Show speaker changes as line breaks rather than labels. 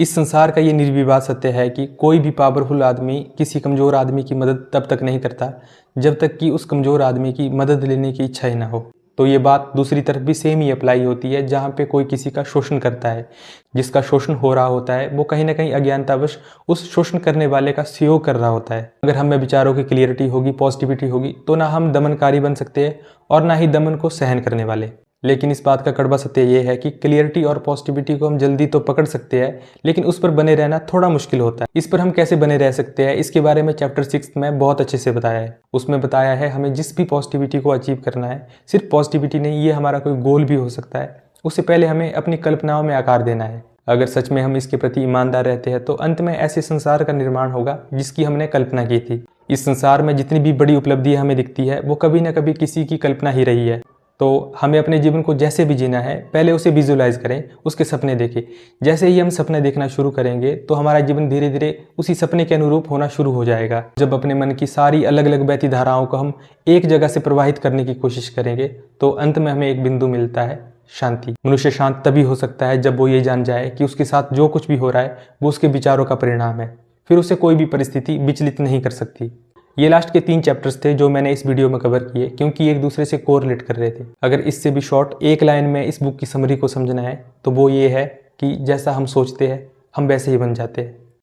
इस संसार का ये निर्विवाद सत्य है कि कोई भी पावरफुल आदमी किसी कमज़ोर आदमी की मदद तब तक नहीं करता जब तक कि उस कमज़ोर आदमी की मदद लेने की इच्छा ही ना हो। तो ये बात दूसरी तरफ भी सेम ही अप्लाई होती है, जहाँ पे कोई किसी का शोषण करता है, जिसका शोषण हो रहा होता है वो कहीं ना कहीं अज्ञानतावश उस शोषण करने वाले का सहयोग कर रहा होता है। अगर हम में विचारों की क्लियरिटी होगी, पॉजिटिविटी होगी, तो ना हम दमनकारी बन सकते हैं और ना ही दमन को सहन करने वाले। लेकिन इस बात का कड़वा सत्य ये है कि क्लियरिटी और पॉजिटिविटी को हम जल्दी तो पकड़ सकते हैं, लेकिन उस पर बने रहना थोड़ा मुश्किल होता है। इस पर हम कैसे बने रह सकते हैं, इसके बारे में चैप्टर 6 में बहुत अच्छे से बताया है। उसमें बताया है हमें जिस भी पॉजिटिविटी को अचीव करना है, सिर्फ पॉजिटिविटी नहीं, ये हमारा कोई गोल भी हो सकता है, उससे पहले हमें अपनी कल्पनाओं में आकार देना है। अगर सच में हम इसके प्रति ईमानदार रहते हैं तो अंत में ऐसे संसार का निर्माण होगा जिसकी हमने कल्पना की थी। इस संसार में जितनी भी बड़ी उपलब्धि हमें दिखती है वो कभी ना कभी किसी की कल्पना ही रही है। तो हमें अपने जीवन को जैसे भी जीना है, पहले उसे विजुलाइज करें, उसके सपने देखें। जैसे ही हम सपने देखना शुरू करेंगे तो हमारा जीवन धीरे धीरे उसी सपने के अनुरूप होना शुरू हो जाएगा। जब अपने मन की सारी अलग अलग बहती धाराओं को हम एक जगह से प्रवाहित करने की कोशिश करेंगे तो अंत में हमें एक बिंदु मिलता है, शांति। मनुष्य शांत तभी हो सकता है जब वो ये जान जाए कि उसके साथ जो कुछ भी हो रहा है वो उसके विचारों का परिणाम है। फिर उसे कोई भी परिस्थिति विचलित नहीं कर सकती। ये लास्ट के 3 चैप्टर्स थे जो मैंने इस वीडियो में कवर किए, क्योंकि एक दूसरे से कोरिलेट कर रहे थे। अगर इससे भी शॉर्ट एक लाइन में इस बुक की समरी को समझना है तो वो ये है कि जैसा हम सोचते हैं हम वैसे ही बन जाते हैं।